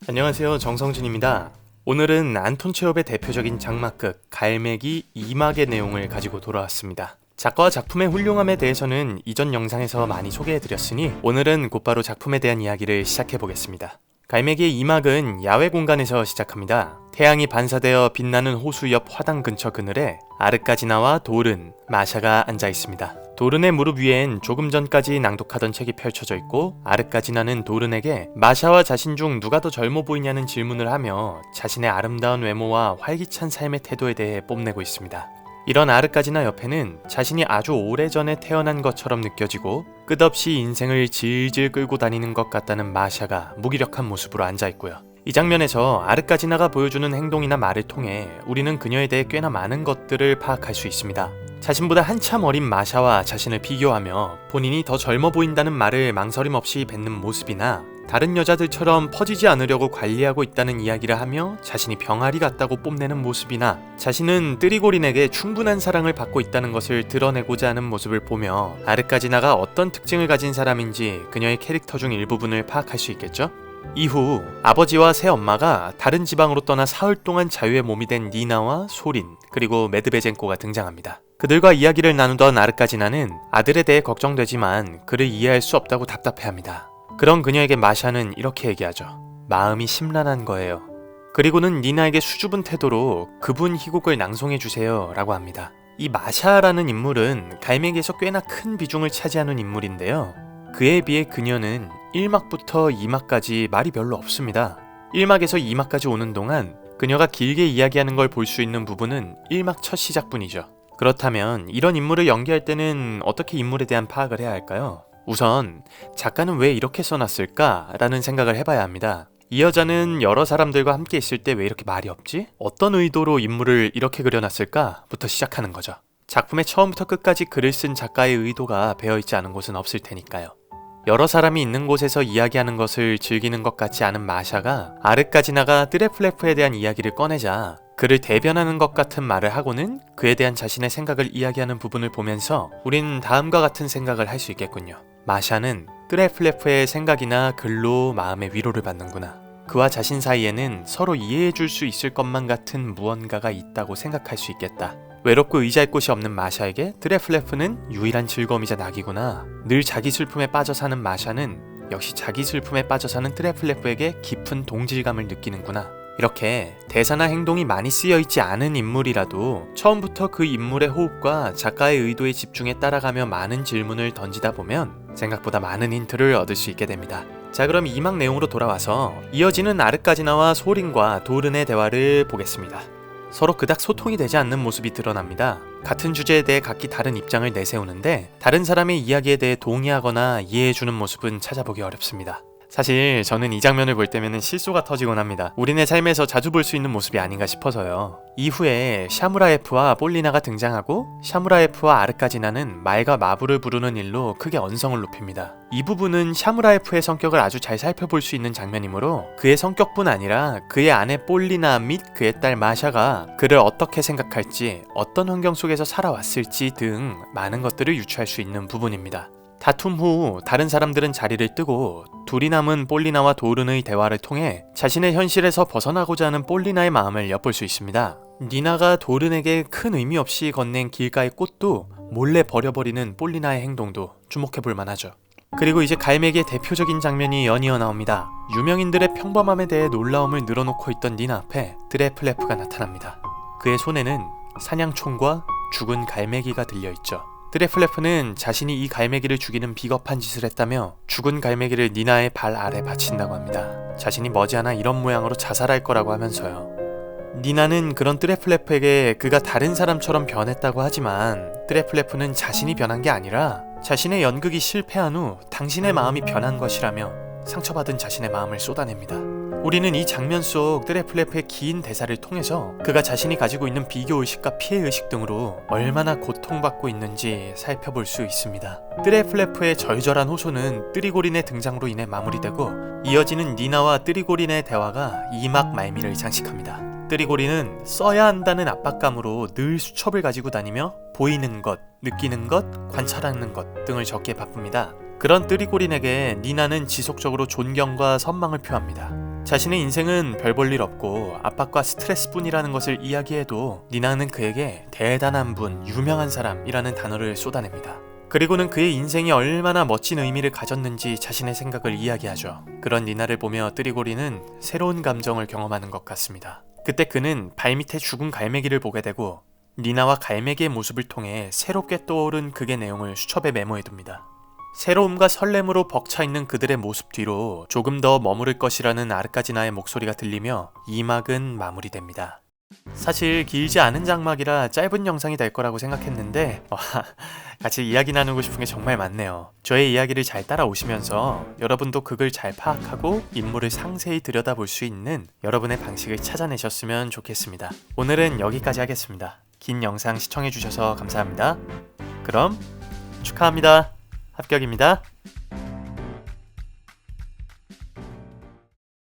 안녕하세요, 정성진입니다. 오늘은 안톤 체홉의 대표적인 장막극 갈매기 2막의 내용을 가지고 돌아왔습니다. 작가와 작품의 훌륭함에 대해서는 이전 영상에서 많이 소개해드렸으니 오늘은 곧바로 작품에 대한 이야기를 시작해보겠습니다. 갈매기의 2막은 야외 공간에서 시작합니다. 태양이 반사되어 빛나는 호수 옆 화당 근처 그늘에 아르까지나와 도른, 마샤가 앉아있습니다. 도른의 무릎 위엔 조금 전까지 낭독하던 책이 펼쳐져 있고, 아르까지나는 도른에게 마샤와 자신 중 누가 더 젊어 보이냐는 질문을 하며 자신의 아름다운 외모와 활기찬 삶의 태도에 대해 뽐내고 있습니다. 이런 아르까지나 옆에는 자신이 아주 오래전에 태어난 것처럼 느껴지고 끝없이 인생을 질질 끌고 다니는 것 같다는 마샤가 무기력한 모습으로 앉아있고요. 이 장면에서 아르까지나가 보여주는 행동이나 말을 통해 우리는 그녀에 대해 꽤나 많은 것들을 파악할 수 있습니다. 자신보다 한참 어린 마샤와 자신을 비교하며 본인이 더 젊어 보인다는 말을 망설임 없이 뱉는 모습이나, 다른 여자들처럼 퍼지지 않으려고 관리하고 있다는 이야기를 하며 자신이 병아리 같다고 뽐내는 모습이나, 자신은 뜨리고린에게 충분한 사랑을 받고 있다는 것을 드러내고자 하는 모습을 보며 아르까지나가 어떤 특징을 가진 사람인지 그녀의 캐릭터 중 일부분을 파악할 수 있겠죠? 이후 아버지와 새엄마가 다른 지방으로 떠나 사흘 동안 자유의 몸이 된 니나와 소린, 그리고 메드베젠코가 등장합니다. 그들과 이야기를 나누던 아르까지나는 아들에 대해 걱정되지만 그를 이해할 수 없다고 답답해합니다. 그런 그녀에게 마샤는 이렇게 얘기하죠. 마음이 심란한 거예요. 그리고는 니나에게 수줍은 태도로 그분 희곡을 낭송해주세요 라고 합니다. 이 마샤라는 인물은 갈매기에서 꽤나 큰 비중을 차지하는 인물인데요. 그에 비해 그녀는 1막부터 2막까지 말이 별로 없습니다. 1막에서 2막까지 오는 동안 그녀가 길게 이야기하는 걸 볼 수 있는 부분은 1막 첫 시작뿐이죠. 그렇다면 이런 인물을 연기할 때는 어떻게 인물에 대한 파악을 해야 할까요? 우선 작가는 왜 이렇게 써놨을까? 라는 생각을 해봐야 합니다. 이 여자는 여러 사람들과 함께 있을 때 왜 이렇게 말이 없지? 어떤 의도로 인물을 이렇게 그려놨을까? 부터 시작하는 거죠. 작품의 처음부터 끝까지 글을 쓴 작가의 의도가 배어있지 않은 곳은 없을 테니까요. 여러 사람이 있는 곳에서 이야기하는 것을 즐기는 것 같지 않은 마샤가 아르까지나가 뜨레플레프에 대한 이야기를 꺼내자 그를 대변하는 것 같은 말을 하고는 그에 대한 자신의 생각을 이야기하는 부분을 보면서 우린 다음과 같은 생각을 할 수 있겠군요. 마샤는 뜨레플레프의 생각이나 글로 마음의 위로를 받는구나. 그와 자신 사이에는 서로 이해해줄 수 있을 것만 같은 무언가가 있다고 생각할 수 있겠다. 외롭고 의지할 곳이 없는 마샤에게 뜨레플레프는 유일한 즐거움이자 낙이구나. 늘 자기 슬픔에 빠져 사는 마샤는 역시 자기 슬픔에 빠져 사는 뜨레플레프에게 깊은 동질감을 느끼는구나. 이렇게 대사나 행동이 많이 쓰여있지 않은 인물이라도 처음부터 그 인물의 호흡과 작가의 의도에 집중해 따라가며 많은 질문을 던지다 보면 생각보다 많은 힌트를 얻을 수 있게 됩니다. 자, 그럼 2막 내용으로 돌아와서 이어지는 아르까지나와 소린과 도른의 대화를 보겠습니다. 서로 그닥 소통이 되지 않는 모습이 드러납니다. 같은 주제에 대해 각기 다른 입장을 내세우는데 다른 사람의 이야기에 대해 동의하거나 이해해주는 모습은 찾아보기 어렵습니다. 사실 저는 이 장면을 볼 때면 실소가 터지곤 합니다. 우리네 삶에서 자주 볼 수 있는 모습이 아닌가 싶어서요. 이후에 샤무라에프와 폴리나가 등장하고 샤무라에프와 아르까지나는 말과 마부를 부르는 일로 크게 언성을 높입니다. 이 부분은 샤무라에프의 성격을 아주 잘 살펴볼 수 있는 장면이므로 그의 성격뿐 아니라 그의 아내 폴리나 및 그의 딸 마샤가 그를 어떻게 생각할지, 어떤 환경 속에서 살아왔을지 등 많은 것들을 유추할 수 있는 부분입니다. 다툼 후 다른 사람들은 자리를 뜨고 둘이 남은 폴리나와 도른의 대화를 통해 자신의 현실에서 벗어나고자 하는 폴리나의 마음을 엿볼 수 있습니다. 니나가 도른에게 큰 의미 없이 건넨 길가의 꽃도 몰래 버려버리는 폴리나의 행동도 주목해볼 만하죠. 그리고 이제 갈매기의 대표적인 장면이 연이어 나옵니다. 유명인들의 평범함에 대해 놀라움을 늘어놓고 있던 니나 앞에 드레플레프가 나타납니다. 그의 손에는 사냥총과 죽은 갈매기가 들려있죠. 드레플레프는 자신이 이 갈매기를 죽이는 비겁한 짓을 했다며 죽은 갈매기를 니나의 발 아래 받친다고 합니다. 자신이 머지않아 이런 모양으로 자살할 거라고 하면서요. 니나는 그런 드레플레프에게 그가 다른 사람처럼 변했다고 하지만 드레플레프는 자신이 변한 게 아니라 자신의 연극이 실패한 후 당신의 마음이 변한 것이라며 상처받은 자신의 마음을 쏟아냅니다. 우리는 이 장면 속 드레플레프의 긴 대사를 통해서 그가 자신이 가지고 있는 비교의식과 피해의식 등으로 얼마나 고통받고 있는지 살펴볼 수 있습니다. 드레플레프의 절절한 호소는 뜨리고린의 등장으로 인해 마무리되고 이어지는 니나와 뜨리고린의 대화가 2막 말미를 장식합니다. 뜨리고린은 써야 한다는 압박감으로 늘 수첩을 가지고 다니며 보이는 것, 느끼는 것, 관찰하는 것 등을 적기에 바쁩니다. 그런 뜨리고린에게 니나는 지속적으로 존경과 선망을 표합니다. 자신의 인생은 별 볼 일 없고 압박과 스트레스뿐이라는 것을 이야기해도 니나는 그에게 대단한 분, 유명한 사람이라는 단어를 쏟아냅니다. 그리고는 그의 인생이 얼마나 멋진 의미를 가졌는지 자신의 생각을 이야기하죠. 그런 니나를 보며 뜨리고리는 새로운 감정을 경험하는 것 같습니다. 그때 그는 발밑에 죽은 갈매기를 보게 되고 니나와 갈매기의 모습을 통해 새롭게 떠오른 극의 내용을 수첩에 메모해둡니다. 새로움과 설렘으로 벅차있는 그들의 모습 뒤로 조금 더 머무를 것이라는 아르카지나의 목소리가 들리며 2막은 마무리됩니다. 사실 길지 않은 장막이라 짧은 영상이 될 거라고 생각했는데 같이 이야기 나누고 싶은 게 정말 많네요. 저의 이야기를 잘 따라오시면서 여러분도 극을 잘 파악하고 인물을 상세히 들여다볼 수 있는 여러분의 방식을 찾아내셨으면 좋겠습니다. 오늘은 여기까지 하겠습니다. 긴 영상 시청해주셔서 감사합니다. 그럼 축하합니다. 합격입니다.